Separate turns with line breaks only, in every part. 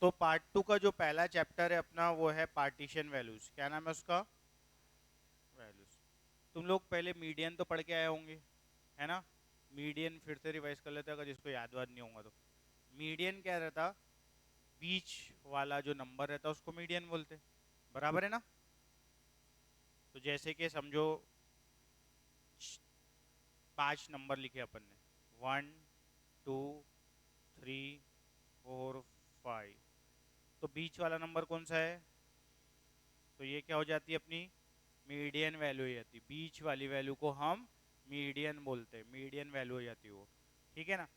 तो पार्ट 2 का जो पहला चैप्टर है अपना वो है पार्टीशन वैल्यूज। क्या नाम है उसका? वैल्यूज। तुम लोग पहले मीडियन तो पढ़ के आए होंगे, है ना? मीडियन फिर से रिवाइज कर लेते हैं अगर जिसको याद वाद नहीं होगा तो। मीडियन क्या रहता? बीच वाला जो नंबर रहता उसको मीडियन बोलते। बराबर है ना? तो जैसे कि समझो 5 नंबर लिखे अपन ने, 1 2 3 4 5। तो बीच वाला नंबर कौन सा है? तो ये क्या हो जाती है अपनी मीडियन वैल्यू हो जाती है। बीच वाली वैल्यू को हम मीडियन बोलते हैं, मीडियन वैल्यू हो जाती है वो। ठीक है ना?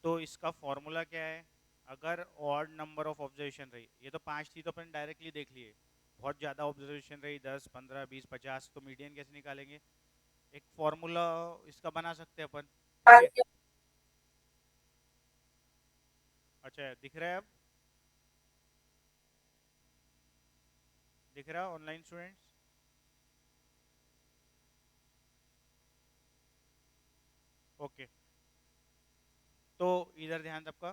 तो इसका फॉर्मूला क्या है? अगर ऑड नंबर ऑफ ऑब्जर्वेशन रही, ये तो 5 थी तो अपन डायरेक्टली देख लिए। बहुत ज़्यादा ऑब्जर्वेशन रही, 10 15 20 50, तो मीडियन कैसे निकालेंगे? एक फॉर्मूला इसका बना सकते हैं अपन। ठीक है? अच्छा, दिख रहा है अब? दिख रहा है ऑनलाइन स्टूडेंट्स? ओके। तो इधर ध्यान सबका।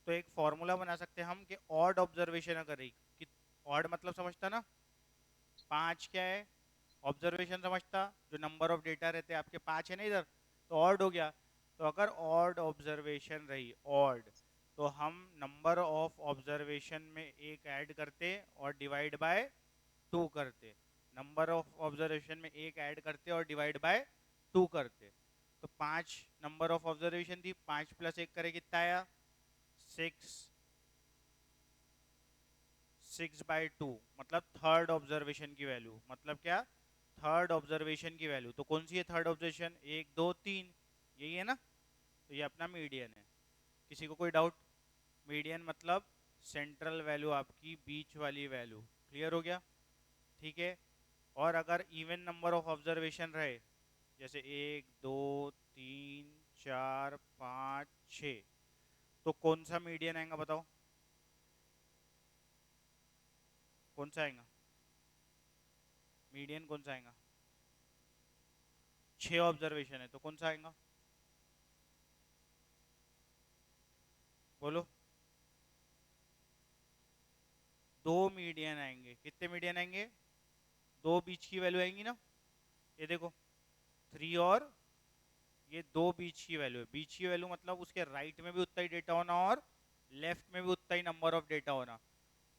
तो एक फॉर्मूला बना सकते हैं हम कि ऑड ऑब्जर्वेशन अगर रही कि, ऑड मतलब समझता ना? 5 क्या है? ऑब्जर्वेशन समझता? जो नंबर ऑफ डेटा रहते हैं आपके 5 है ना इधर, तो ऑड हो गया। तो अगर ऑड ऑब्जर्वेशन रही, ऑड, तो हम नंबर ऑफ ऑब्जर्वेशन में एक ऐड करते और डिवाइड बाय 2 करते। नंबर ऑफ ऑब्जर्वेशन में एक ऐड करते और डिवाइड बाय 2 करते। तो 5 नंबर ऑफ ऑब्जर्वेशन थी, 5 प्लस 1 करे कितना आया? 6। 6/2 मतलब थर्ड ऑब्जर्वेशन की वैल्यू। मतलब क्या? थर्ड ऑब्जर्वेशन की वैल्यू। तो कौन सी है थर्ड ऑब्जर्वेशन? 1 2 3, यही है ना? तो ये अपना मीडियन है। किसी को कोई डाउट? मीडियन मतलब सेंट्रल वैल्यू आपकी, बीच वाली वैल्यू। क्लियर हो गया? ठीक है। और अगर इवन नंबर ऑफ ऑब्जर्वेशन रहे, जैसे 1 2 3 4 5 6, तो कौन सा मीडियन आएगा बताओ? कौन सा आएगा मीडियन? कौन सा आएगा? 6 ऑब्जर्वेशन है तो कौन सा आएगा? बोलो। 2 मीडियन आएंगे। कितने मीडियन आएंगे? 2 बीच की वैल्यू आएंगी ना? ये देखो, 3 और ये 2 बीच की वैल्यू है। बीच की वैल्यू मतलब उसके राइट में भी उतना ही डेटा होना और लेफ्ट में भी उतना ही नंबर ऑफ डेटा होना।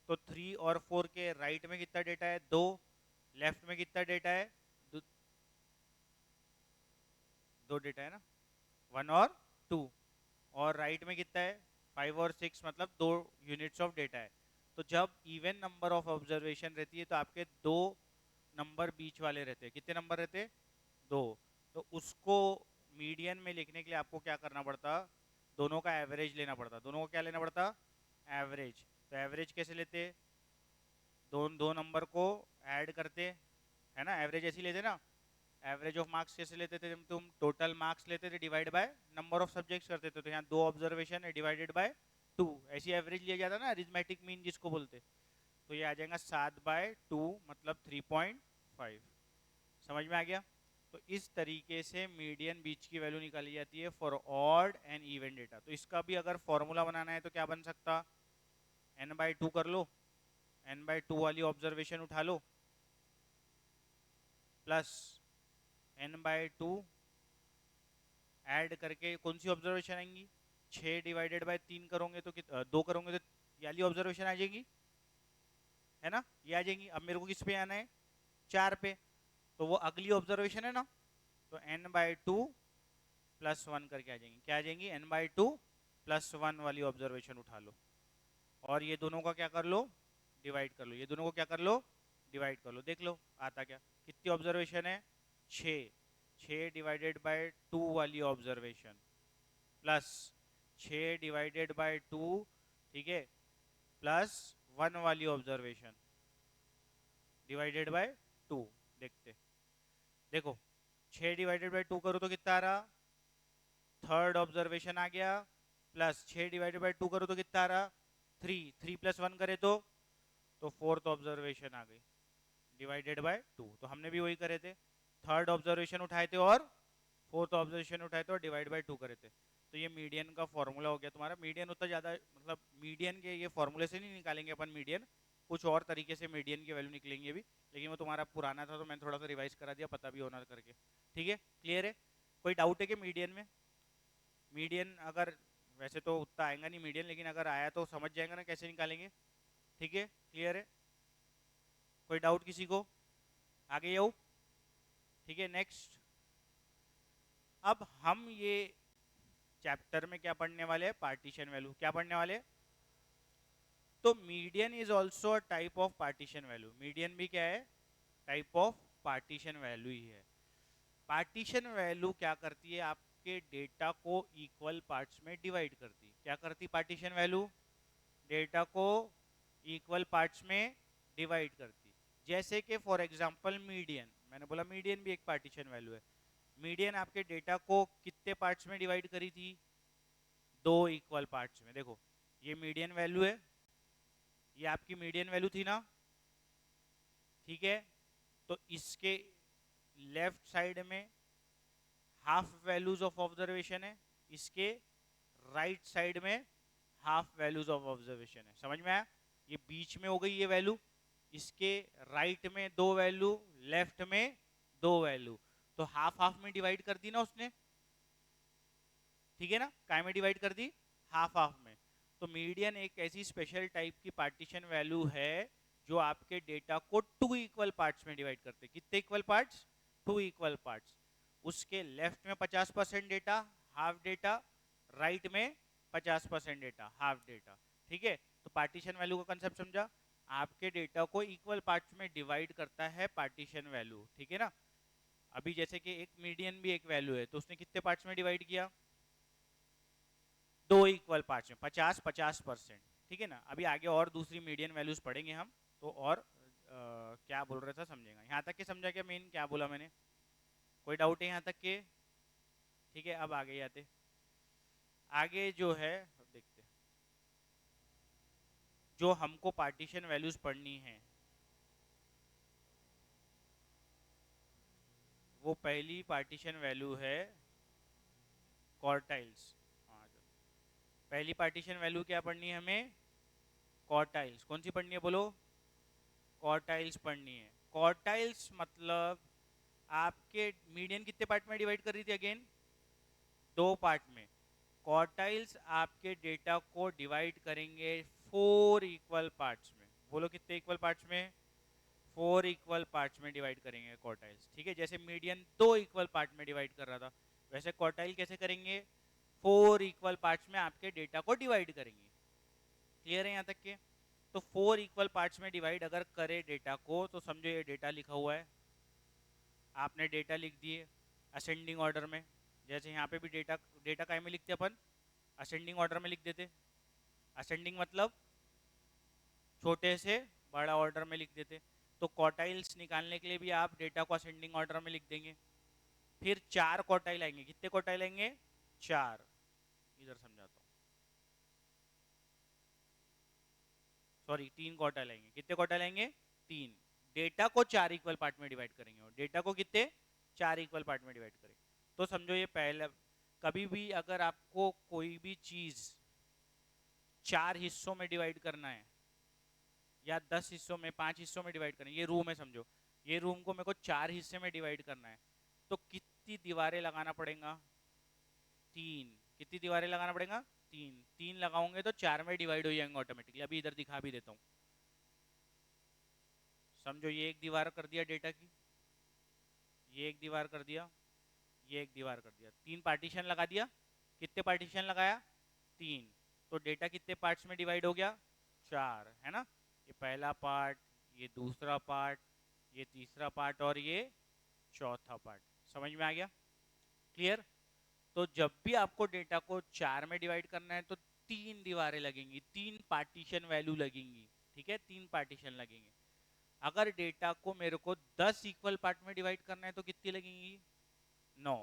तो 3 और 4 के राइट में कितना डेटा है? 2। लेफ्ट में कितना डेटा है? 2 डेटा है ना, 1 और 2। और राइट में कितना है? 5 और 6, मतलब 2 यूनिट्स ऑफ डेटा है। तो जब इवन नंबर ऑफ ऑब्जर्वेशन रहती है तो आपके 2 नंबर बीच वाले रहते हैं। कितने नंबर रहते हैं? 2। तो उसको मीडियन में लिखने के लिए आपको क्या करना पड़ता? दोनों का एवरेज लेना पड़ता। दोनों को क्या लेना पड़ता? एवरेज। तो एवरेज कैसे लेते? दो नंबर को ऐड करते, है ना? एवरेज ऐसे ही लेते ना। एवरेज ऑफ मार्क्स कैसे लेते थे? जब तुम टोटल मार्क्स लेते थे divide by number of subjects करते थे, तो यहाँ 2 ऑब्जर्वेशन है डिवाइडेड बाय 2, ऐसी एवरेज लिया जाता ना, अरिथमेटिक मीन जिसको बोलते। तो ये आ जाएगा 7/2 मतलब 3.5। समझ में आ गया? तो इस तरीके से मीडियन बीच की वैल्यू निकाली जाती है for odd and even data. तो इसका भी अगर फॉर्मूला बनाना है तो क्या बन सकता? n/2 कर लो, n/2 वाली ऑब्जर्वेशन उठा लो, प्लस n/2 ऐड करके कौन सी ऑब्जर्वेशन आएंगी? 6 डिवाइडेड बाय 3 करोगे तो 2 करोगे तो ये वाली ऑब्जर्वेशन आ जाएगी, है ना? ये आ जाएंगी। अब मेरे को किस पे आना है? 4 पे। तो वो अगली ऑब्जर्वेशन है ना, तो n/2 +1 करके आ जाएंगी। क्या आ जाएंगी? n/2 +1 वाली ऑब्जर्वेशन उठा लो और ये दोनों का क्या कर लो? डिवाइड कर लो। ये दोनों को क्या कर लो? डिवाइड कर लो। देख लो आता क्या। कितनी ऑब्जर्वेशन है? 6। 6 डिवाइडेड बाय 2 वाली ऑब्जर्वेशन प्लस 6 डिवाइडेड बाय 2, ठीक है, प्लस 1 वाली ऑब्जर्वेशन डिवाइडेड बाय 2। देखते, देखो, 6 डिवाइडेड बाय 2 करो तो कितना आ रहा? थर्ड ऑब्जर्वेशन आ गया। प्लस 6 डिवाइडेड बाय 2 करो तो कितना आ रहा? 3। 3 + 1 करे तो फोर्थ ऑब्जर्वेशन आ गई डिवाइडेड बाय 2। तो हमने भी वही करे थे, थर्ड ऑब्जर्वेशन उठाए थे और फोर्थ ऑब्जर्वेशन उठाए थे और डिवाइड बाय 2 करे थे। तो ये मीडियन का फॉर्मूला हो गया तुम्हारा। मीडियन उतना ज़्यादा मतलब मीडियन के ये फॉर्मूले से नहीं निकालेंगे अपन मीडियन, कुछ और तरीके से मीडियन की वैल्यू निकलेंगे अभी, लेकिन वो तुम्हारा पुराना था तो मैंने थोड़ा सा रिवाइज करा दिया, पता भी होना करके। ठीक है, क्लियर है? कोई डाउट है कि मीडियन में? मीडियन अगर वैसे तो उतना आएगा नहीं मीडियन, लेकिन अगर आया तो समझ जाएगा ना कैसे निकालेंगे। ठीक है, क्लियर है? कोई डाउट किसी को? आगे जाओ। ठीक है, नेक्स्ट। अब हम ये चैप्टर में क्या पढ़ने वाले हैं? Partition value. क्या पढ़ने वाले हैं? तो median is also a type of partition value. Median भी क्या है? टाइप ऑफ पार्टीशन वैल्यू ही है। पार्टीशन वैल्यू क्या करती है? आपके डेटा को इक्वल पार्ट्स में डिवाइड करती है। क्या करती पार्टीशन वैल्यू? डेटा को इक्वल पार्ट्स में डिवाइड करती। जैसे कि फॉर एग्जांपल मीडियन, मैंने बोला मीडियन भी एक पार्टीशन वैल्यू है। मीडियन आपके डेटा को कितने पार्ट्स में डिवाइड करी थी? 2 इक्वल पार्ट्स में। देखो ये मीडियन वैल्यू है, ये आपकी मीडियन वैल्यू थी ना, ठीक है? तो इसके लेफ्ट साइड में हाफ वैल्यूज ऑफ ऑब्जर्वेशन है, इसके राइट साइड में हाफ वैल्यूज ऑफ ऑब्जर्वेशन है। समझ में आया? ये बीच में हो गई ये वैल्यू, इसके राइट में 2 वैल्यू, लेफ्ट में 2 वैल्यू, तो हाफ हाफ में डिवाइड कर दी ना उसने। ठीक है ना? काय में डिवाइड कर दी? हाफ हाफ में। तो मीडियन एक ऐसी स्पेशल टाइप की पार्टीशन वैल्यू है जो आपके डेटा को 2 इक्वल पार्ट्स में डिवाइड करते। कितने इक्वल पार्ट्स? 2 equal parts. उसके लेफ्ट में 50% डेटा हाफ डेटा, राइट में 50% डेटा हाफ डेटा। ठीक है, तो पार्टीशन वैल्यू का कंसेप्ट समझा? आपके डेटा को इक्वल पार्ट्स में डिवाइड करता है पार्टीशन वैल्यू। ठीक है ना? अभी जैसे कि एक मीडियन भी एक वैल्यू है, तो उसने कितने पार्ट्स में डिवाइड किया? 2 इक्वल पार्ट्स में, 50-50%। ठीक है ना? अभी आगे और दूसरी मीडियन वैल्यूज पढ़ेंगे हम, तो और क्या बोल रहा था समझेगा। यहाँ तक के समझा क्या मेन क्या बोला मैंने? कोई डाउट है यहाँ तक के? ठीक है, अब आगे आते। आगे जो है देखते, जो हमको पार्टीशन वैल्यूज पढ़नी है वो पहली पार्टीशन वैल्यू है क्वार्टाइल्स। हाँ, पहली पार्टीशन वैल्यू क्या पढ़नी है हमें? क्वार्टाइल्स। कौन सी पढ़नी है बोलो? क्वार्टाइल्स पढ़नी है। क्वार्टाइल्स मतलब आपके मीडियन कितने पार्ट में डिवाइड कर रही थी अगेन? 2 पार्ट में। क्वार्टाइल्स आपके डेटा को डिवाइड करेंगे 4 इक्वल पार्ट्स में। बोलो कितने इक्वल पार्ट्स में? 4 इक्वल पार्ट्स में डिवाइड करेंगे क्वार्टाइल्स। ठीक है, जैसे मीडियन 2 इक्वल पार्ट में डिवाइड कर रहा था, वैसे क्वार्टाइल कैसे करेंगे? 4 इक्वल पार्ट्स में आपके डेटा को डिवाइड करेंगे। क्लियर है यहाँ तक के? तो 4 इक्वल पार्ट्स में डिवाइड अगर करे डेटा को, तो समझो ये डेटा लिखा हुआ है, आपने डेटा लिख दिए असेंडिंग ऑर्डर में। जैसे यहाँ पे भी डेटा डेटा काय में लिखते अपन? असेंडिंग ऑर्डर में लिख देते। असेंडिंग मतलब छोटे से बड़ा ऑर्डर में लिख देते। तो क्वार्टाइल्स निकालने के लिए भी आप डेटा को असेंडिंग ऑर्डर में लिख देंगे। फिर 4 क्वार्टाइल आएंगे। कितने क्वार्टाइल आएंगे? 4। इधर समझाता हूँ, सॉरी 3 क्वार्टाइल आएंगे। कितने क्वार्टाइल आएंगे? 3। डेटा को 4 इक्वल पार्ट में डिवाइड करेंगे, और डेटा को कितने? 4 इक्वल पार्ट में डिवाइड करेंगे। तो समझो ये पहला, कभी भी अगर आपको कोई भी चीज 4 हिस्सों में डिवाइड करना है, या 10 हिस्सों में, 5 हिस्सों में डिवाइड करना है, ये रूम है समझो, ये रूम को मेरे को 4 हिस्से में डिवाइड करना है, तो कितनी दीवारें लगाना पड़ेगा? 3। कितनी दीवारें लगाना पड़ेगा? 3। 3 लगाओगे तो 4 में डिवाइड हो जाएंगे ऑटोमेटिकली। अभी इधर दिखा भी देता हूँ। समझो ये एक दीवार कर दिया डेटा की, ये एक दीवार कर दिया, ये एक दीवार कर दिया, 3 पार्टीशन लगा दिया। कितने पार्टीशन लगाया? 3। तो डेटा कितने पार्ट्स में डिवाइड हो गया? 4, है ना? ये पहला पार्ट, ये दूसरा पार्ट, ये तीसरा पार्ट, और ये चौथा पार्ट। समझ में आ गया? क्लियर? तो जब भी आपको डेटा को 4 में डिवाइड करना है तो 3 दीवारें लगेंगी, 3 पार्टीशन वैल्यू लगेंगी। ठीक है, 3 पार्टीशन लगेंगे। अगर डेटा को मेरे को 10 इक्वल पार्ट में डिवाइड करना है तो कितनी लगेंगी? 9।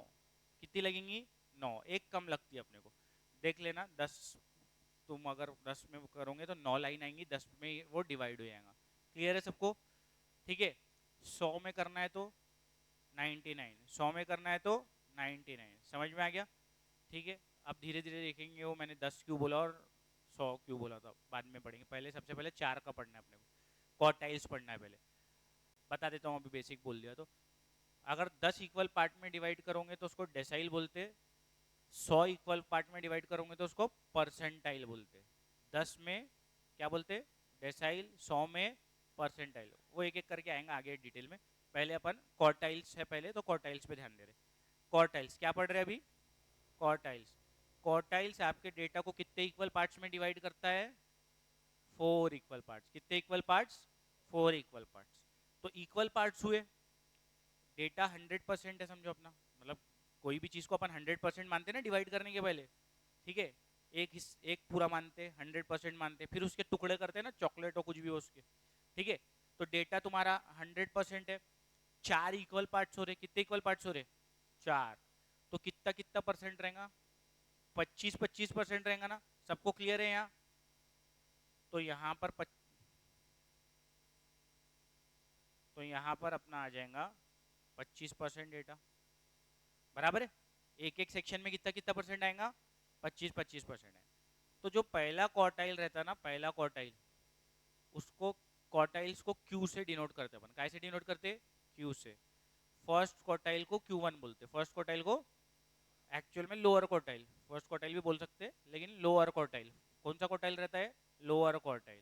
कितनी लगेंगी? 9। एक कम लगती है अपने को, देख लेना। 10 तुम अगर 10 में करोगे तो 9 लाइन आएंगी, 10 में वो डिवाइड हो जाएगा। क्लियर है सबको? ठीक है, 100 में करना है तो 99, 100 में करना है तो 99। समझ में आ गया? ठीक है, अब धीरे धीरे देखेंगे वो मैंने 10 क्यों बोला और 100 क्यों बोला था, बाद में पढ़ेंगे। पहले सबसे पहले 4 का पढ़ना है अपने को, क्वार्टाइल्स पढ़ना है पहले। बता देता हूँ, अभी बेसिक बोल दिया तो। अगर 10 इक्वल पार्ट में डिवाइड करोगे तो उसको डेसाइल बोलते, 100 इक्वल पार्ट में डिवाइड करोगे तो उसको परसेंटाइल बोलते। 10 में क्या बोलते, डेसाइल, 100 में परसेंटाइल। वो एक एक करके आएंगे आगे डिटेल में। पहले अपन क्वार्टाइल्स है पहले, तो क्वार्टाइल्स पे ध्यान दे रहे। क्वार्टाइल्स क्या पढ़ रहे हैं अभी, क्वार्टाइल्स। क्वार्टाइल्स आपके डेटा को कितने इक्वल पार्ट्स में डिवाइड करता है, 4 इक्वल पार्ट्स। कितने इक्वल पार्ट्स, 4 इक्वल पार्ट्स। तो इक्वल पार्ट्स हुए, डेटा 100% है समझो अपना, मतलब कोई भी चीज को अपन 100% मानते ना डिवाइड करने के पहले, ठीक है। एक पूरा मानते, 100% मानते, फिर उसके टुकड़े करते हैं ना, चॉकलेट और कुछ भी हो उसके, ठीक है। तो डेटा तुम्हारा 100% है, 4 इक्वल पार्ट्स हो रहे। कितने इक्वल पार्ट्स हो रहे, 4। तो कितना कितना परसेंट रहेगा, 25-25% रहेगा ना। सबको क्लियर है यहाँ, तो यहाँ पर तो यहाँ पर अपना आ जाएगा 25% डेटा, बराबर है। एक एक सेक्शन में कितना कितना परसेंट आएगा, 25-25% है। तो जो पहला क्वार्टाइल रहता है ना, पहला क्वार्टाइल, उसको क्वार्टाइल्स को क्यू से डिनोट करते अपन। कैसे डिनोट करते, क्यू से। फर्स्ट क्वार्टाइल को Q1 बोलते, फर्स्ट क्वार्टाइल को एक्चुअल में लोअर क्वार्टाइल, फर्स्ट क्वार्टाइल भी बोल सकते हैं लेकिन लोअर क्वार्टाइल। कौन सा क्वार्टाइल रहता है, लोअर क्वार्टाइल,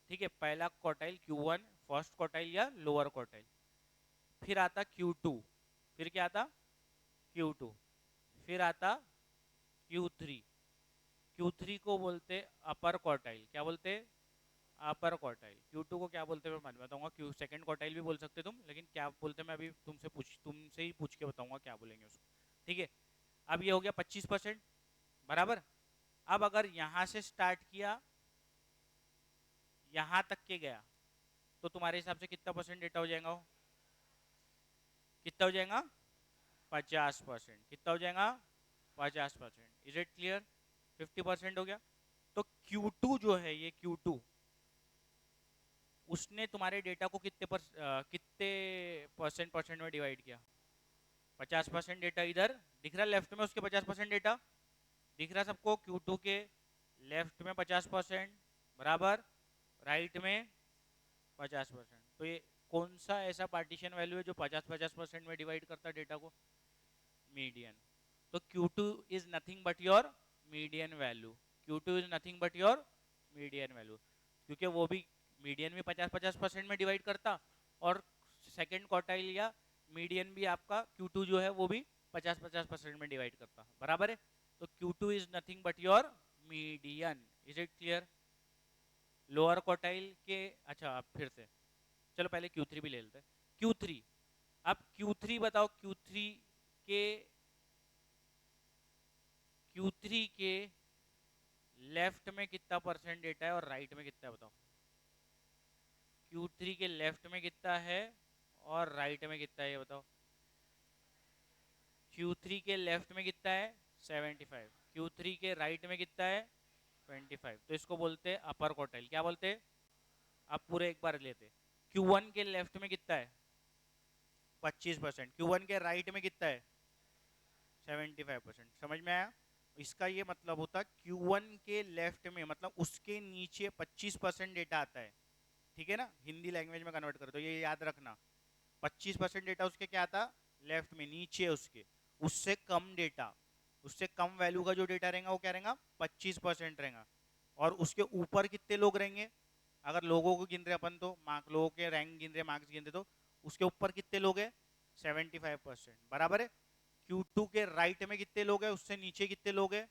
ठीक है। पहला क्वार्टाइल Q1 फर्स्ट क्वार्टाइल या लोअर क्वार्टाइल। फिर आता Q2, फिर क्या आता Q2, फिर आता Q3। Q3 को बोलते अपर क्वार्टाइल, क्या बोलते, अपर क्वार्टाइल। Q2 को क्या बोलते हैं मैं बाद में बताऊंगा, क्यू सेकंड क्वार्टाइल भी बोल सकते तुम, लेकिन क्या बोलते मैं अभी तुमसे ही पूछ के बताऊंगा क्या बोलेंगे उसको, ठीक है। अब ये हो गया 25%, बराबर। अब अगर यहां से स्टार्ट किया यहां तक के गया, तो तुम्हारे हिसाब से कितना परसेंट डेटा हो जाएगा, कितना हो जाएगा, 50%। कितना हो जाएगा, 50%। इज इट क्लियर, 50% हो गया। तो Q2 जो है, ये Q2 उसने तुम्हारे डेटा को कितने परसेंट में डिवाइड किया, 50% डेटा इधर दिख रहा है लेफ्ट में, उसके 50% डेटा दिख रहा है सबको। Q2 के लेफ्ट में 50%, बराबर, राइट में 50%। तो ये कौन सा ऐसा पार्टीशन वैल्यू है जो 50-50% में डिवाइड करता है डेटा को, मीडियन। तो Q2 is nothing but your median value, Q2 is nothing but your median value, क्योंकि वो भी मीडियन भी 50-50% में डिवाइड करता, और सेकेंड क्वार्टाइल या मीडियन भी आपका Q2 जो है वो भी 50-50% में डिवाइड करता, बराबर है। तो Q2 is nothing but your median. Is it clear, lower quartile के। अच्छा अब फिर से चलो पहले Q3 भी ले लेते हैं। Q3, अब Q3 बताओ, के Q3 के लेफ्ट में कितना परसेंट डेटा है और राइट में कितना है बताओ। Q3 के लेफ्ट में कितना है और राइट में कितना है ये बताओ। Q3 के लेफ्ट में कितना है, 75। Q3 के राइट में कितना है, 25। तो इसको बोलते हैं अपर क्वार्टाइल। क्या बोलते हैं, अब पूरे एक बार लेते। Q1 के लेफ्ट में कितना है, 25%। Q1 के राइट में कितना है, 75%। समझ में आया, इसका ये मतलब होता Q1 के लेफ्ट में मतलब उसके नीचे 25% डेटा आता है, ठीक है ना। हिंदी लैंग्वेज में कन्वर्ट कर दो, ये याद रखना। 25% डेटा उसके क्या आता, लेफ्ट में, नीचे उसके। उससे कम डेटा, उससे कम वैल्यू का जो डेटा रहेगा वो क्या रहेगा, 25% रहेगा। और उसके ऊपर कितने लोग रहेंगे, अगर लोगों को गिन रहे अपन तो मार्क, लोगों के रैंक गिन रहे, मार्क्स गिन रहे, तो उसके ऊपर कितने लोग हैं, 75%, बराबर है। Q2 के राइट में कितने लोग हैं, उससे नीचे कितने लोग हैं,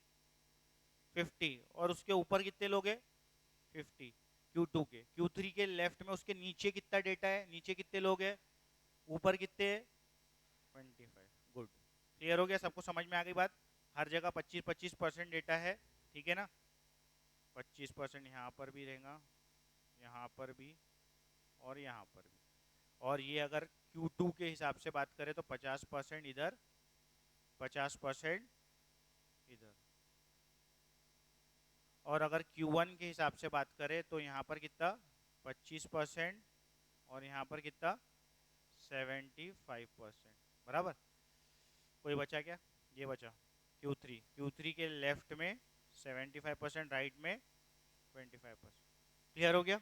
50, और उसके ऊपर कितने लोग हैं, 50। Q2 के, Q3 के लेफ्ट में उसके नीचे कितना डेटा है, नीचे कितने लोग हैं, ऊपर कितने, 25। गुड, क्लियर हो गया, सबको समझ में आ गई बात। हर जगह 25-25% डेटा है, ठीक है ना। 25% यहाँ पर भी रहेगा, यहाँ पर भी, और यहाँ पर भी। और ये अगर Q2 के हिसाब से बात करें तो 50% इधर, 50% इधर। और अगर Q1 के हिसाब से बात करें तो यहाँ पर कितना, 25%, और यहाँ पर कितना, 75%, बराबर। कोई बचा क्या, ये बचा Q3 के लेफ्ट में 75%, राइट में 25%। क्लियर हो गया?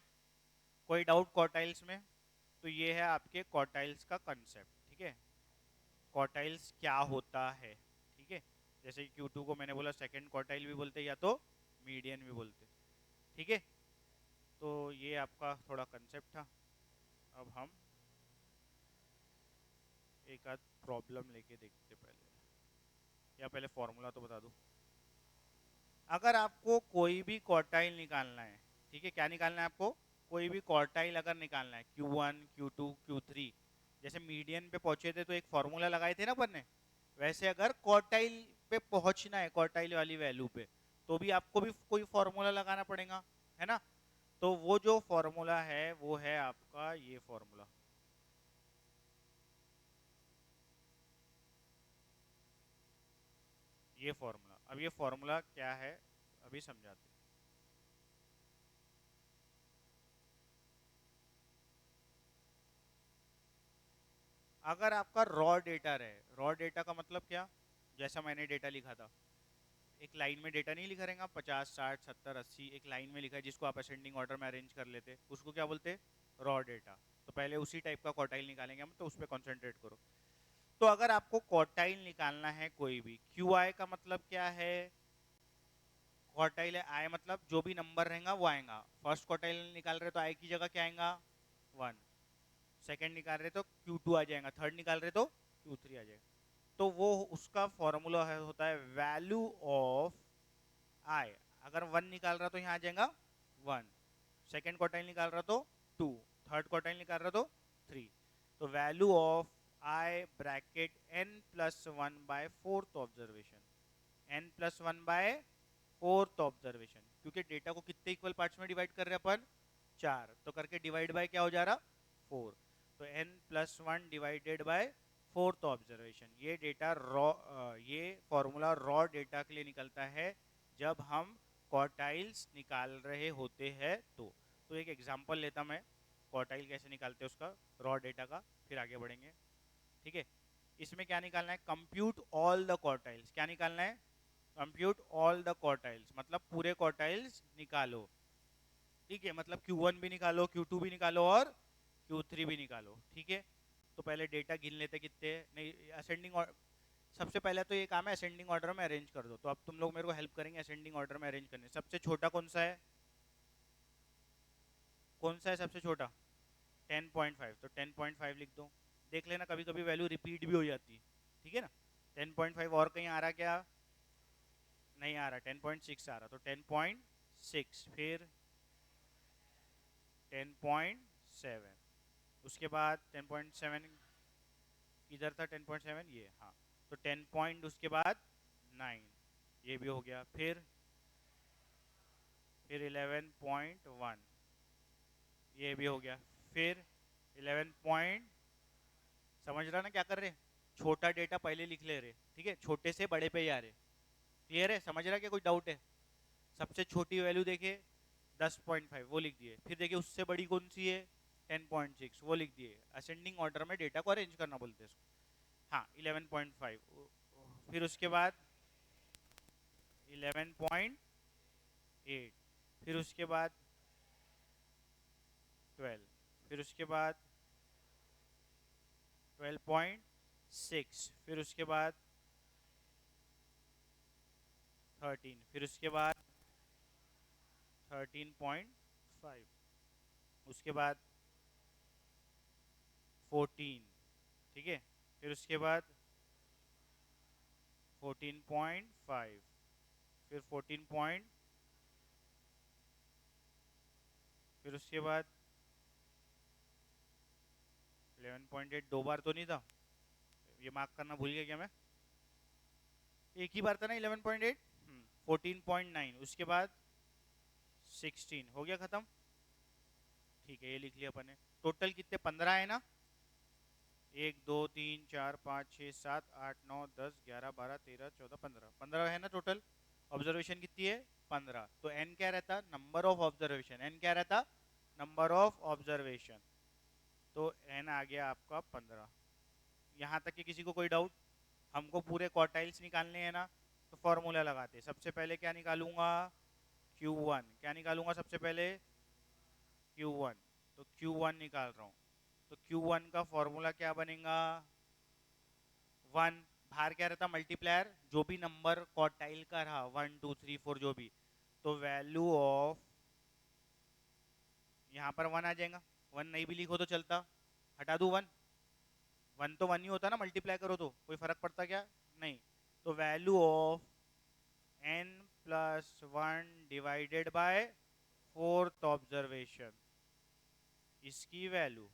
कोई डाउट क्वार्टाइल्स में? तो ये है आपके क्वार्टाइल्स का कंसेप्ट। ठीक है, क्वार्टाइल्स क्या होता है। ठीक है, जैसे Q2 को मैंने बोला सेकंड क्वार्टाइल भी बोलते या तो मीडियन भी बोलते। ठीक है, तो ये आपका थोड़ा कंसेप्ट था। अब हम एक आध प्रॉब्लम लेके देखते पहले, या पहले फॉर्मूला तो बता दूं। अगर आपको कोई भी क्वार्टाइल निकालना है, ठीक है, क्या निकालना है आपको? कोई भी क्वार्टाइल अगर निकालना है, Q1 Q2 Q3, जैसे मीडियन पे पहुंचे थे तो एक फॉर्मूला लगाए थे ना अपन ने, वैसे अगर क्वार्टाइल पे पहुंचना है, क्वार्टाइल वाली वैल्यू पे, तो भी आपको भी कोई फॉर्मूला लगाना पड़ेगा, है ना? तो वो जो फॉर्मूला है वो है आपका ये फॉर्मूला। ये फॉर्मूला, अब ये फॉर्मूला क्या है अभी समझाते हैं। अगर आपका रॉ डेटा रहे, रॉ डेटा का मतलब क्या? जैसा मैंने डेटा लिखा था, एक लाइन में डेटा नहीं लिखा रहेगा, 50 60 70 80 एक लाइन में लिखा है, जिसको आप असेंडिंग ऑर्डर में अरेंज कर लेते, उसको क्या बोलते? Raw data. तो पहले उसी टाइप का क्वार्टाइल निकालेंगे हम, तो उस पर कॉन्सेंट्रेट करो। तो अगर आपको क्वार्टाइल निकालना है कोई भी, क्यू आई का मतलब क्या है? क्वार्टाइल है, आई मतलब जो भी नंबर रहेगा वो आएगा। फर्स्ट क्वार्टाइल निकाल रहे तो आई की जगह क्या आएगा? 1। सेकंड निकाल रहे तो Q2 आ जाएगा, थर्ड निकाल रहे तो Q3 आ जाएगा। तो वो उसका फॉर्मूला है, होता है वैल्यू ऑफ आई। अगर 1 निकाल रहा तो यहाँ आ जाएगा 1, सेकंड क्वार्टाइल निकाल रहा तो 2, थर्ड क्वार्टाइल निकाल रहा तो 3। तो value of I bracket n plus 1 by fourth observation, n plus 1 by fourth observation, क्योंकि डेटा को कितने इक्वल पार्ट्स में डिवाइड कर रहे हैं अपन? 4, तो करके डिवाइड बाय क्या हो जा रहा? 4। तो n plus 1 divided by fourth observation. ये डेटा रॉ, ये फॉर्मूला रॉ डेटा के लिए निकलता है जब हम क्वार्टाइल्स निकाल रहे होते हैं। तो एक एग्जांपल लेता मैं, क्वार्टाइल कैसे निकालते हैं उसका, रॉ डेटा का, फिर आगे बढ़ेंगे। ठीक है, इसमें क्या निकालना है? Compute all the quartiles. क्या निकालना है? कंप्यूट ऑल द क्वार्टाइल्स, मतलब पूरे क्वार्टाइल्स निकालो। ठीक है, मतलब Q1 भी निकालो, Q2 भी निकालो और Q3 भी निकालो। ठीक है, तो पहले डेटा गिन लेते कितने, नहीं असेंडिंग, सबसे पहले तो ये काम है असेंडिंग ऑर्डर में अरेंज कर दो। तो अब तुम लोग मेरे को हेल्प करेंगे असेंडिंग ऑर्डर में अरेंज करने। सबसे छोटा कौन सा है? कौन सा है सबसे छोटा? 10.5, तो 10.5 लिख दो। देख लेना कभी कभी वैल्यू रिपीट भी हो जाती है। ठीक है ना? 10.5 और कहीं आ रहा क्या? नहीं आ रहा, 10.6 आ रहा, तो 10.6, फिर 10.7, उसके बाद 10.7 इधर था, 10.7 ये, हाँ। तो 10 पॉइंट उसके बाद 9, ये भी हो गया। फिर 11.1, ये भी हो गया। फिर 11 पॉइंट, समझ रहा ना क्या कर रहे? छोटा डेटा पहले लिख ले रहे, ठीक है, छोटे से बड़े पे ही आ रहे। क्लियर है? समझ रहा क्या? कोई डाउट है? सबसे छोटी वैल्यू देखे 10.5, वो लिख दिए। फिर देखिए उससे बड़ी कौन सी है? 10.6, वो लिख दिए। असेंडिंग ऑर्डर में डेटा को अरेंज करना बोलते हैं इसको। हाँ, 11.5, फिर उसके बाद 11.8, फिर उसके बाद 12, फिर उसके बाद 12.6, फिर उसके बाद 13, फिर उसके बाद 13.5, उसके बाद 14, ठीक है, फिर उसके बाद 14.5, फिर 14 फिर उसके बाद 11.8। दो बार तो नहीं था, ये मार्क करना भूल गया क्या मैं? एक ही बार था ना 11.8। 14.9, उसके बाद 16, हो गया खत्म। ठीक है, ये लिख लिया अपन ने। टोटल कितने? 15 है ना? 1 2 3 4 5 6 7 8 9 10 11 12 13 14 15, 15 है ना टोटल? ऑब्जर्वेशन कितनी है? 15। तो एन क्या रहता? Number of observation. एन क्या रहता? Number of observation. तो एन आ गया आपका 15। यहाँ तक कि किसी को कोई डाउट? हमको पूरे क्वार्टाइल्स निकालने हैं ना, तो फॉर्मूला लगाते, सबसे पहले क्या निकालूंगा, Q1, क्या निकालूंगा सबसे पहले, Q1, तो Q1 निकाल रहा हूँ, तो Q1 का फॉर्मूला क्या बनेगा, 1, बाहर क्या रहता मल्टीप्लायर, जो भी नंबर क्वार्टाइल का रहा 1 2 3 4 जो भी, तो वैल्यू ऑफ, यहाँ पर 1 आ जाएगा, 1 नहीं भी लिखो तो चलता, हटा दूँ 1, 1 तो 1 ही होता ना, मल्टीप्लाई करो तो कोई फर्क पड़ता क्या, नहीं, तो value of n plus 1 divided by fourth observation, इसकी वैल्यू,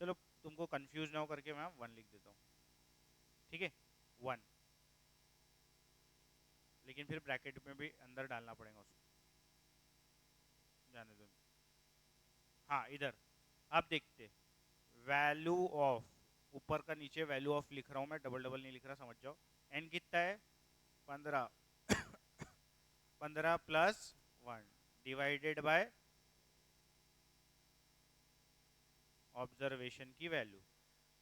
चलो तुमको कंफ्यूज ना हो करके मैं 1 लिख देता हूँ, ठीक है, 1, लेकिन फिर ब्रैकेट में भी अंदर डालना पड़ेगा उसको, जाने दो, हाँ इधर, अब देखते, वैल्यू ऑफ, ऊपर का नीचे वैल्यू ऑफ लिख रहा हूँ मैं, डबल डबल नहीं लिख रहा, समझ जाओ, n कितना है 15, 15 प्लस 1 डिवाइडेड बाय ऑब्जर्वेशन की वैल्यू,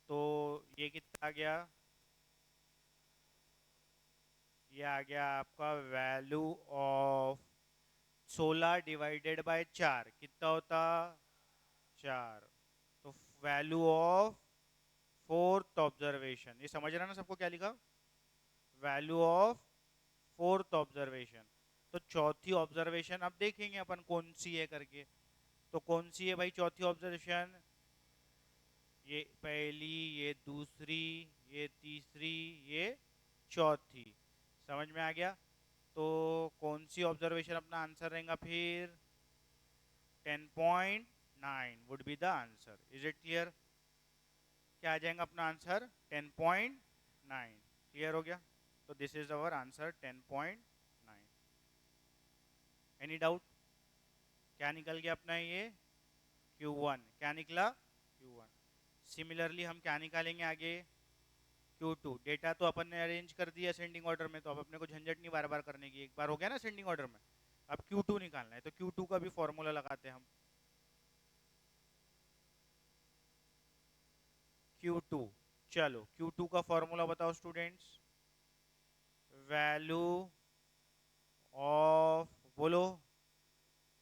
तो ये कितना आ गया, ये आ गया आपका वैल्यू ऑफ 16 डिवाइडेड बाय 4 कितना होता 4, तो वैल्यू ऑफ फोर्थ ऑब्जर्वेशन, ये समझ रहा ना सबको क्या लिखा, वैल्यू ऑफ फोर्थ ऑब्जर्वेशन, तो चौथी ऑब्जर्वेशन अब देखेंगे अपन कौन सी है करके, तो कौन सी है भाई चौथी ऑब्जर्वेशन, ये पहली, ये दूसरी, ये तीसरी, ये चौथी, समझ में आ गया, तो कौन सी ऑब्जर्वेशन अपना आंसर रहेगा फिर, 10.9 would be the answer, is it clear, क्या आ जाएगा अपना आंसर 10.9, क्लियर हो गया, तो this is our answer 10.9, any doubt, क्या निकल गया अपना ये Q1, क्या निकला Q1, सिमिलरली हम क्या निकालेंगे आगे, Q2, डेटा तो अपन ने अरेंज कर दिया असेंडिंग ऑर्डर में, तो अब अपने को झंझट नहीं बार बार करने की, एक बार हो गया ना असेंडिंग ऑर्डर में, अब Q2 निकालना है, तो Q2 का भी फॉर्मूला लगाते हैं हम, Q2, चलो Q2 का फॉर्मूला बताओ स्टूडेंट्स, वैल्यू ऑफ, बोलो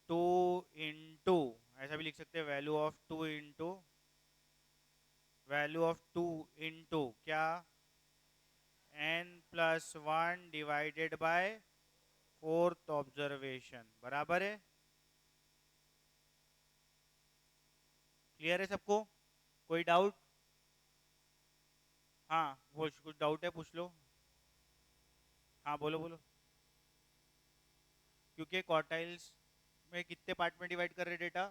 2 इंटू, ऐसा भी लिख सकते हैं value of 2 into, value of 2 into क्या, n plus 1 divided by fourth observation, बराबर है, क्लियर है सबको, कोई डाउट, हाँ कुछ डाउट है पूछ लो, हाँ बोलो बोलो, क्योंकि क्वार्टाइल्स में कितने पार्ट में डिवाइड कर रहे डेटा,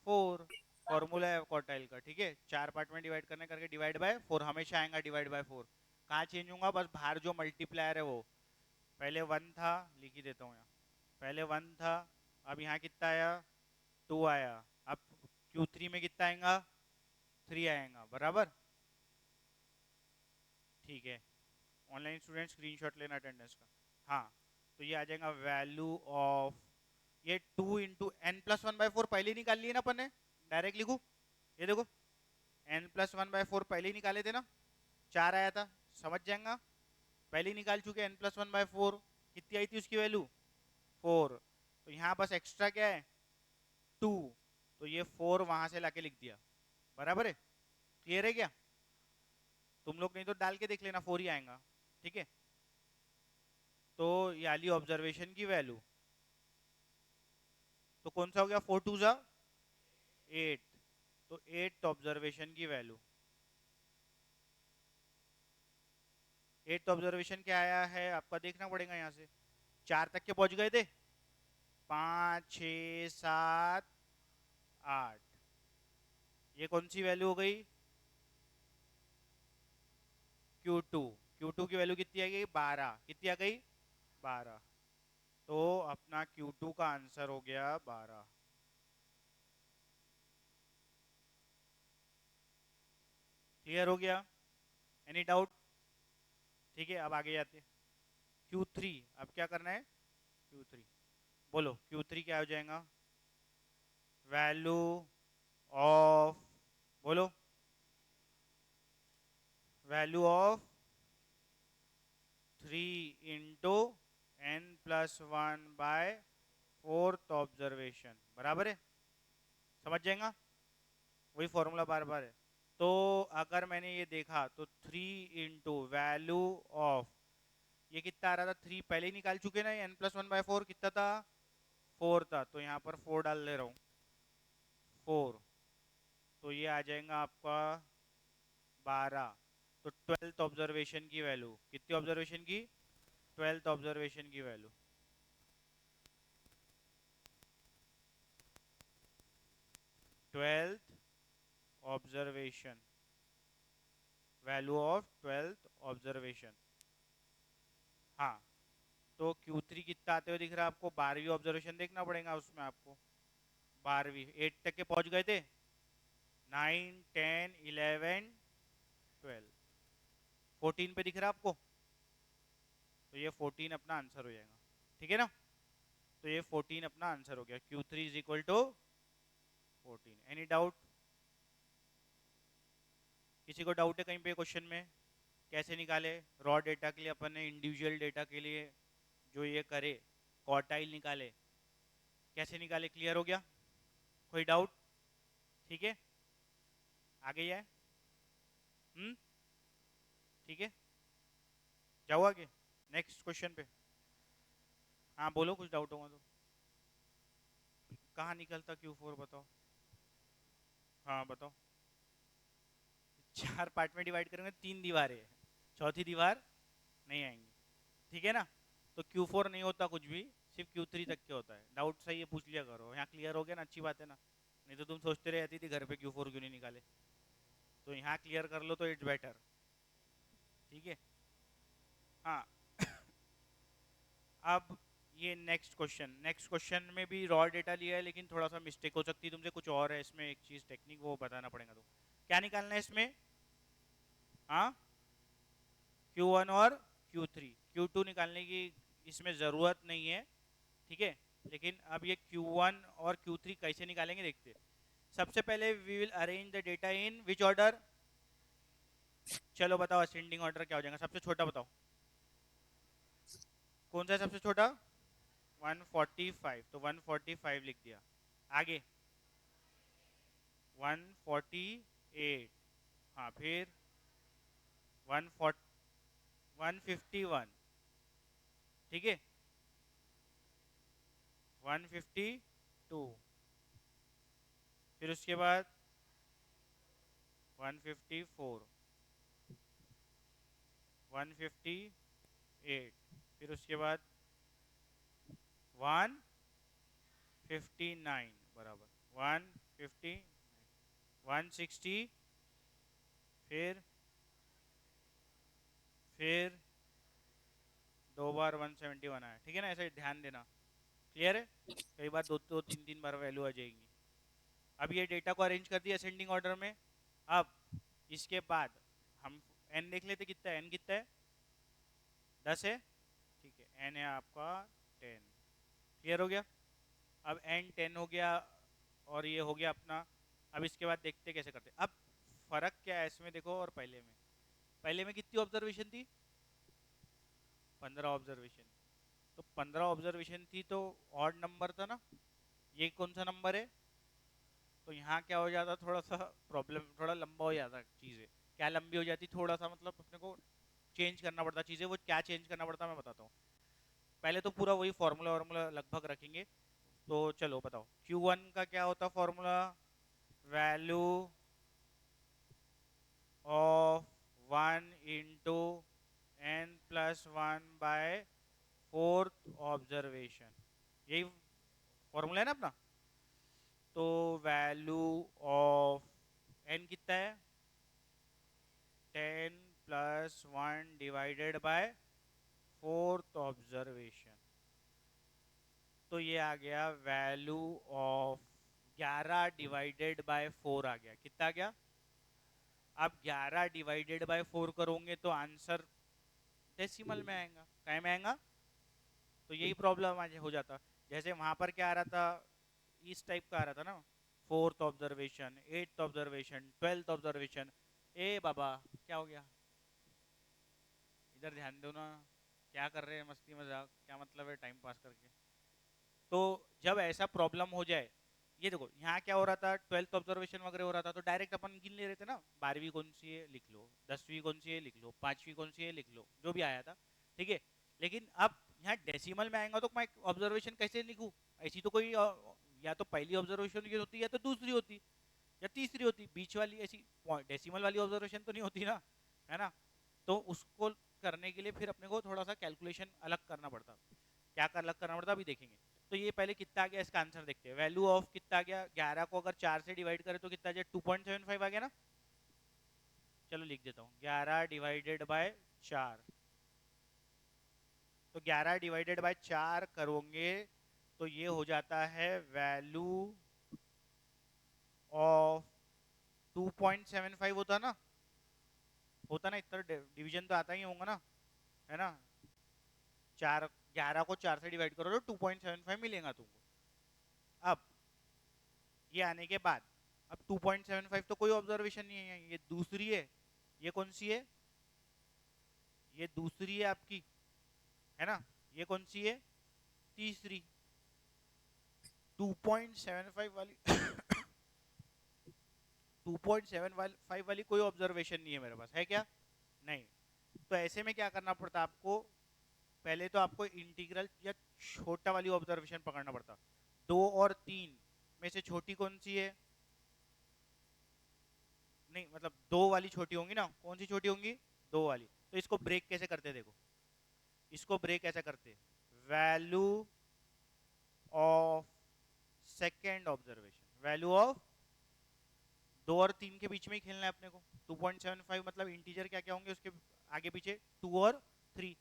4, फॉर्मूला है क्वार्टाइल का, ठीक है, 4 पार्ट में डिवाइड करने करके डिवाइड बाय 4 हमेशा आएगा, डिवाइड बाय 4 कहाँ चेंज होगा, बस बाहर जो मल्टीप्लायर है वो, पहले 1 था, लिख ही देता हूँ यहाँ, पहले 1 था, अब यहाँ कितना आया 2 आया, अब Q3 में कितना आएगा 3 आएगा, बराबर, ठीक है, ऑनलाइन स्टूडेंट स्क्रीनशॉट लेना अटेंडेंस का, हाँ, तो ये आ जाएगा वैल्यू ऑफ, ये 2 इंटू एन प्लस 1/4 पहले ही निकाल लिए ना अपन ने, डायरेक्ट लिखू, ये देखो n प्लस 1/4 पहले ही निकाले थे ना, 4 आया था, समझ जाएगा, पहले ही निकाल चुके, n प्लस 1/4 कितनी आई थी उसकी वैल्यू 4, तो यहाँ बस एक्स्ट्रा क्या है 2, तो ये 4 वहां से लाके लिख दिया, बराबर है, क्लियर है क्या, तुम लोग नहीं तो डाल के देख लेना 4 ही आएगा, ठीक है, तो ये वाली ऑब्जर्वेशन की वैल्यू, तो कौन सा हो गया 4 2 जा 8, तो 8 ऑब्जर्वेशन की वैल्यू, 8 ऑब्जर्वेशन क्या आया है आपका देखना पड़ेगा, यहाँ से 4 तक के पहुंच गए थे, 5 6 7 8, ये कौन सी वैल्यू हो गई Q2, Q2 की वैल्यू कितनी आ गई 12, कितनी आ गई 12, तो अपना Q2 का आंसर हो गया 12, क्लियर हो गया, एनी डाउट, ठीक है, अब आगे जाते हैं Q3, अब क्या करना है Q3, बोलो Q3 क्या हो जाएगा, वैल्यू ऑफ, बोलो value of 3 into n+1/4 observation बराबर है, समझ जाएगा, वही फॉर्मूला बार बार है। तो अगर मैंने ये देखा तो 3 इंटू वैल्यू ऑफ, ये कितना आ रहा था, 3 पहले ही निकाल चुके ना, ये n+1/4 कितना था, 4 था, तो यहाँ पर 4 डाल दे रहा हूँ, 4, तो ये आ जाएगा आपका 12। तो 12th ऑब्जर्वेशन की वैल्यू कितनी, ऑब्जर्वेशन की 12th ऑब्जर्वेशन की value 12th observation, value of 12th observation. हाँ, तो Q3 कितना आते हुए दिख रहा है आपको, 12वीं ऑब्जर्वेशन देखना पड़ेगा उसमें आपको, 12वीं 8 तक के पहुंच गए थे, 9 10 11 12, 14 पे दिख रहा है आपको, तो ये 14 अपना आंसर हो जाएगा, ठीक है ना। तो ये 14 अपना आंसर हो गया, Q3 is equal to 14। Any doubt, किसी को डाउट है कहीं पे क्वेश्चन में, कैसे निकाले रॉ डेटा के लिए अपन ने, इंडिविजुअल डेटा के लिए जो ये करे क्वार्टाइल निकाले, कैसे निकाले, क्लियर हो गया, कोई डाउट, ठीक है, आगे जाए, ठीक है, जाओ आगे नेक्स्ट क्वेश्चन पे। हाँ बोलो, कुछ डाउट होगा तो, कहाँ निकलता Q4 बताओ, हाँ बताओ, 4 पार्ट में डिवाइड करेंगे, 3 दीवारें हैं, चौथी दीवार नहीं आएंगी, ठीक है ना। तो Q4 नहीं होता कुछ भी, सिर्फ Q3 तक के होता है, डाउट सही है पूछ लिया करो, यहाँ क्लियर हो गया ना, अच्छी बात है ना, नहीं तो तुम सोचते रहती थी घर पे Q4 क्यों नहीं निकाले, तो यहाँ क्लियर कर लो तो इट्स बेटर, ठीक है। हाँ अब ये नेक्स्ट क्वेश्चन में भी रॉ डेटा लिया है, लेकिन थोड़ा सा मिस्टेक हो सकती है तुमसे, कुछ और है इसमें, एक चीज टेक्निक वो बताना पड़ेगा। तो क्या निकालना है इसमें, हाँ Q1 और Q3, Q2 निकालने की इसमें ज़रूरत नहीं है, ठीक है, लेकिन अब ये Q1 और Q3 कैसे निकालेंगे देखते हैं। सबसे पहले we will arrange the data in which order, चलो बताओ असेंडिंग ऑर्डर क्या हो जाएगा, सबसे छोटा बताओ कौन सा है सबसे छोटा, 145, तो 145 लिख दिया, आगे 148, हाँ फिर 151, ठीक है, 152, फिर उसके बाद 154, 158, फिर उसके बाद 159 बराबर, 150, 160, फिर 2 बार 171 आया, ठीक है ना, ऐसे ध्यान देना, क्लियर है, कई बार दो दो तीन तीन बार वैल्यू आ जाएंगी। अब ये डेटा को अरेंज कर दिया असेंडिंग ऑर्डर में। अब इसके बाद हम n देख लेते, कितना है n, कितना है 10 है, ठीक है, n है आपका 10, क्लियर हो गया। अब n 10 हो गया और ये हो गया अपना। अब इसके बाद देखते कैसे करते। अब फर्क क्या है इसमें देखो, और पहले में कितनी ऑब्जर्वेशन थी, 15 ऑब्जर्वेशन, तो 15 ऑब्जर्वेशन थी तो ऑड नंबर था ना, ये कौन सा नंबर है, तो यहाँ क्या हो जाता, थोड़ा सा प्रॉब्लम, थोड़ा लंबा हो जाता चीज़ें, क्या लंबी हो जाती, थोड़ा सा मतलब अपने को चेंज करना पड़ता चीज़ें, वो क्या चेंज करना पड़ता मैं बताता हूँ। पहले तो पूरा वही फॉर्मूला वार्मूला लगभग रखेंगे, तो चलो बताओ Q1 का क्या होता formula, value of 1 into n+1/4 observation, यही फॉर्मूला है ना अपना। तो वैल्यू ऑफ n कितना है, 10+1/4 ऑब्जर्वेशन, तो ये आ गया वैल्यू ऑफ 11/4 आ गया, कितना आ गया। अब 11/4 करोगे तो आंसर डेसिमल में आएगा, क्या में आएगा, तो यही प्रॉब्लम आज हो जाता। जैसे वहां पर क्या आ रहा था, इस टाइप का आ रहा था ना, 4th observation, 8th observation, 12th observation, ए बाबा क्या हो गया, इधर ध्यान दो ना, क्या कर रहे हैं मस्ती मजाक, क्या मतलब है टाइम पास करके। तो जब ऐसा प्रॉब्लम हो जाए, ये देखो यहाँ क्या हो रहा था, 12th ऑब्जर्वेशन वगैरह हो रहा था तो डायरेक्ट अपन गिन ले रहे थे ना, 12वीं कौन सी है लिख लो, 10वीं कौन सी है लिख लो, 5वीं कौन सी है लिख लो, जो भी आया था, ठीक है। लेकिन अब यहाँ डेसिमल में आएगा तो मैं ऑब्जर्वेशन कैसे लिखूँ? ऐसी तो कोई या तो पहली ऑब्जर्वेशन की होती या तो दूसरी होती या तीसरी होती, बीच वाली ऐसी डेसिमल वाली ऑब्जर्वेशन तो नहीं होती ना, है ना। तो उसको करने के लिए फिर अपने को थोड़ा सा कैलकुलेशन अलग करना पड़ता। क्या कर अलग करना पड़ता अभी देखेंगे। तो ये पहले कितना आ गया इसका आंसर देखते हैं। वैल्यू ऑफ कितना आ गया, 11 को अगर 4 से डिवाइड करें तो कितना आ जाए, 2.75 आ गया ना। चलो लिख देता हूँ, 11 डिवाइडेड बाय 4। तो 11 डिवाइडेड बाय 4 करोगे तो ये हो जाता है वैल्यू ऑफ 2.75 होता ना इतना डिवीजन तो आता ही होगा ना, है ना। 11 को 4 से डिवाइड करो तो 2.75 मिलेगा तुमको। अब ये आने के बाद अब 2.75 तो कोई ऑब्जर्वेशन नहीं है, ये दूसरी है। ये कौन सी है? ये दूसरी है आपकी, है ना। ये कौन सी है? तीसरी। 2.75 वाली 2.75 वाली कोई ऑब्जर्वेशन नहीं है मेरे पास, है क्या? नहीं। तो ऐसे में क्या करना पड़ता आपको, पहले तो आपको इंटीग्रल या छोटा वाली ऑब्जर्वेशन पकड़ना पड़ता। 2 और 3 में से छोटी कौन सी है? नहीं मतलब 2 वाली छोटी होंगी ना, कौन सी छोटी होंगी? 2 वाली। तो इसको ब्रेक कैसे करते देखो, इसको ब्रेक ऐसा करते, value of second observation, value of 2 और 3 के बीच में ही खेलना है अपने को। 2.75 मतलब इंटीजर क्या क्या होंगे उसके आगे पीछे, 2 और 3।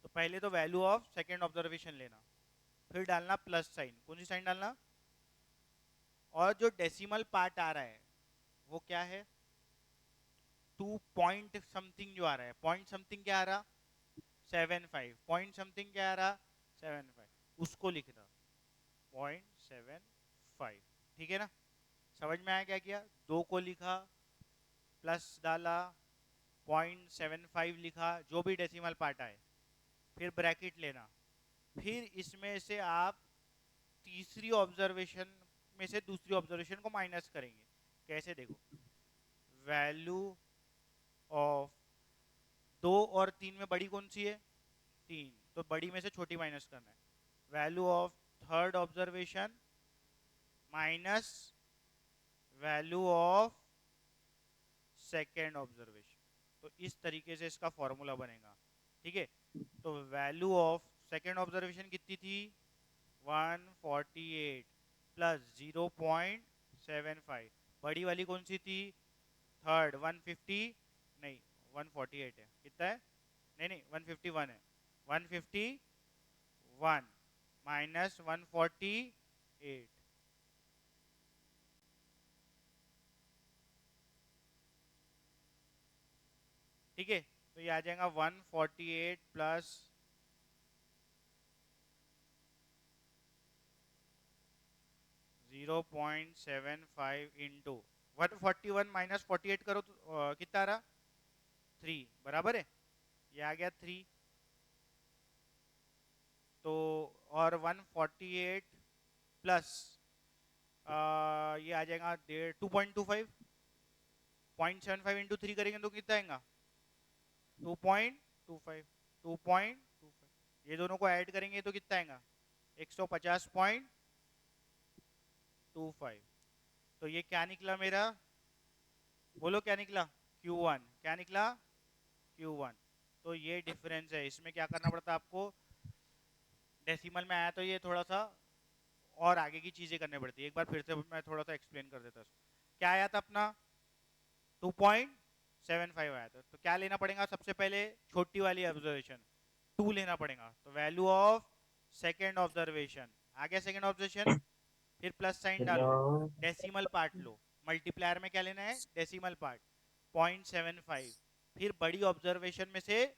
तो पहले तो वैल्यू ऑफ सेकेंड ऑब्जर्वेशन लेना, फिर डालना प्लस साइन, कौन सी साइन डालना, और जो डेसिमल पार्ट आ रहा है वो क्या है, 2 पॉइंट समथिंग जो आ रहा है, पॉइंट समथिंग क्या आ रहा, 75, पॉइंट समथिंग क्या आ रहा, 75, उसको लिखना 0.75। ठीक है ना, समझ में आया क्या किया? 2 को लिखा, प्लस डाला, 0.75 लिखा, जो भी डेसिमल पार्ट आए, फिर ब्रैकेट लेना, फिर इसमें से आप तीसरी ऑब्जर्वेशन में से दूसरी ऑब्जर्वेशन को माइनस करेंगे। कैसे देखो, वैल्यू ऑफ 2 और 3 में बड़ी कौन सी है, 3, तो बड़ी में से छोटी माइनस करना है। Value of third observation minus value of second observation. तो इस तरीके से इसका फॉर्मूला बनेगा। ठीक है, तो वैल्यू ऑफ सेकेंड ऑब्जर्वेशन कितनी थी, 148 प्लस 0.75, बड़ी वाली कौन सी थी, थर्ड 150, नहीं 148 है, कितना है, नहीं नहीं 151 है, 151 माइनस 148, ठीक है। तो ये आ जाएगा 148 प्लस 0.75 इंटू 141 माइनस 48 करो तो कितना आ रहा, 3 बराबर है, ये आ गया 3। तो और 148 प्लस ये आ जाएगा 2.25, 0.75 इंटू 3 करेंगे तो कितना आएगा, 2.25, 2.25, ये दोनों को ऐड करेंगे तो कितना आएगा, 150.25। तो ये क्या निकला मेरा, बोलो क्या निकला, Q1, क्या निकला, Q1। तो ये डिफरेंस है, इसमें क्या करना पड़ता आपको, डेसिमल में आया तो ये थोड़ा सा और आगे की चीजें करनी पड़ती है। एक बार फिर से मैं थोड़ा सा एक्सप्लेन कर देता हूँ। क्या आया था अपना, 2.75 आया था, तो क्या लेना पड़ेगा सबसे पहले, छोटी वाली ऑब्जर्वेशन 2 लेना पड़ेगा। तो वैल्यू ऑफ सेकेंड ऑब्जर्वेशन आ गया, सेकेंड ऑब्जर्वेशन, फिर प्लस साइन डालो,
हेलो।
डेसिमल पार्ट लो, मल्टीप्लायर में क्या लेना है, डेसिमल पार्ट, 0.75, फिर बड़ी ऑब्जर्वेशन में से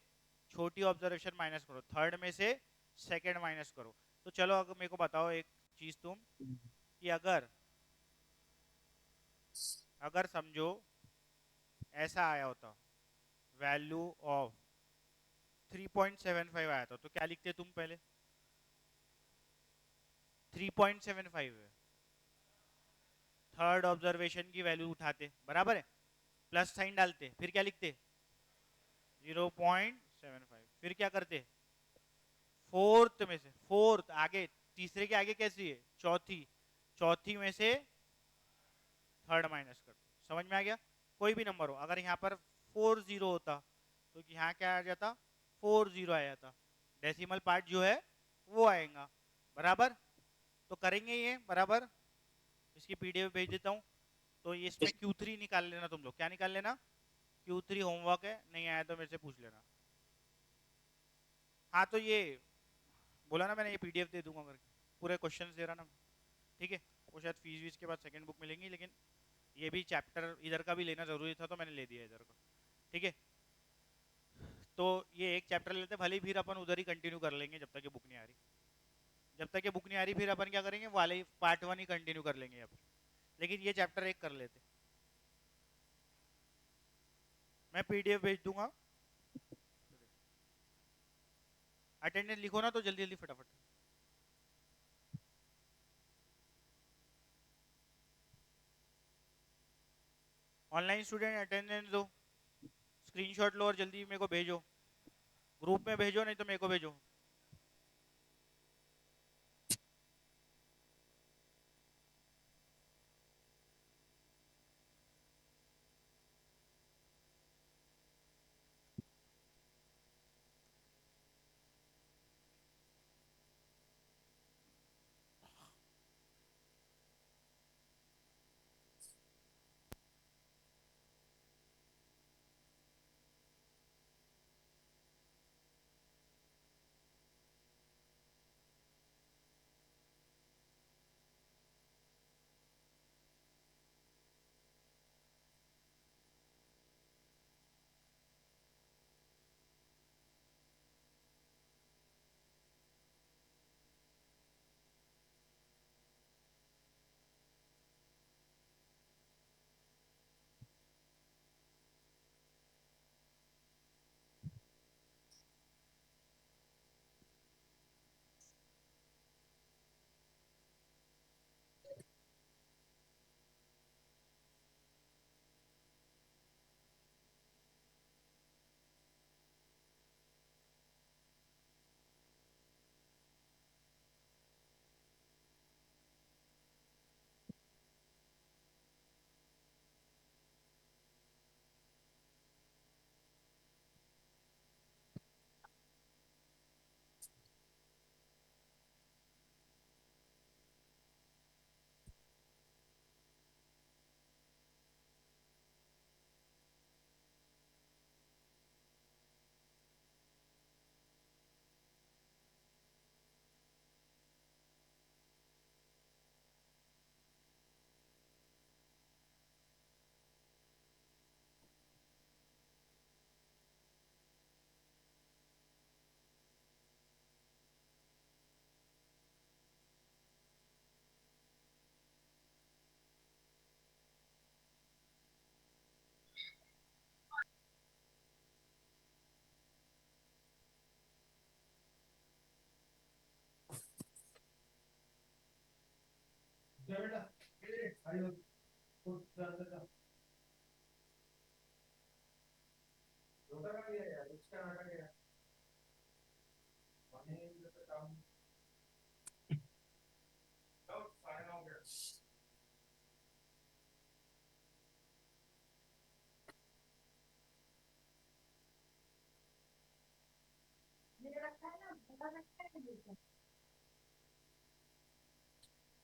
छोटी ऑब्जर्वेशन माइनस करो, थर्ड में से सेकेंड माइनस करो। तो चलो अगर मेरे को बताओ एक चीज तुम, कि अगर अगर समझो ऐसा आया होता, वैल्यू ऑफ 3.75 आया था, तो क्या लिखते तुम पहले? 3.75 है, थर्ड ऑब्जर्वेशन की वैल्यू उठाते, बराबर है, प्लस साइन डालते, फिर क्या लिखते? 0.75, फिर क्या करते? फोर्थ में से, फोर्थ आगे, तीसरे के आगे कैसी है? चौथी, चौथी में से थर्ड माइनस कर दो। समझ में आ गया? कोई भी नंबर हो, अगर यहाँ पर 40 होता तो यहाँ क्या आ जाता? 40 आ जाता, डेसिमल पार्ट जो है वो आएगा, बराबर। तो करेंगे ये, बराबर। इसकी पीडीएफ भेज देता हूँ। तो ये इसमें Q3 निकाल लेना तुम लोग, क्या निकाल लेना? Q3 होमवर्क है, नहीं आया तो मेरे से पूछ लेना। हाँ तो ये बोला ना मैंने, ये पीडीएफ दे दूंगा करके, पूरे क्वेश्चंस दे रहा ना, ठीक है। वो शायद फीस वीस के बाद सेकंड बुक मिलेंगी, लेकिन ये भी चैप्टर इधर का भी लेना जरूरी था तो मैंने ले दिया इधर का, ठीक है। तो ये एक चैप्टर लेते, भले ही फिर अपन उधर ही कंटिन्यू कर लेंगे जब तक ये बुक नहीं आ रही। जब तक ये बुक नहीं आ रही फिर अपन क्या करेंगे, वाले पार्ट 1 ही कंटिन्यू कर लेंगे अब, लेकिन ये चैप्टर एक कर लेते। मैं पीडीएफ भेज दूंगा, अटेंडेंस लिखो ना तो जल्दी जल्दी फटाफट। ऑनलाइन स्टूडेंट अटेंडेंस दो, स्क्रीनशॉट लो और जल्दी मेरे को भेजो, ग्रुप में भेजो, नहीं तो मेरे को भेजो।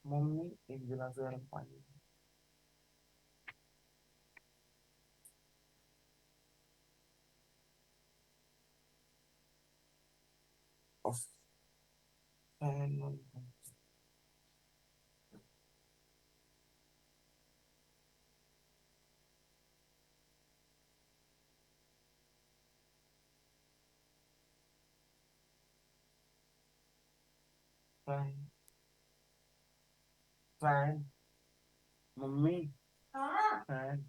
मम्मी एक गिलास गर्म पानी। उफ, फैन फैन फैन। मम्मी हाँ फैन।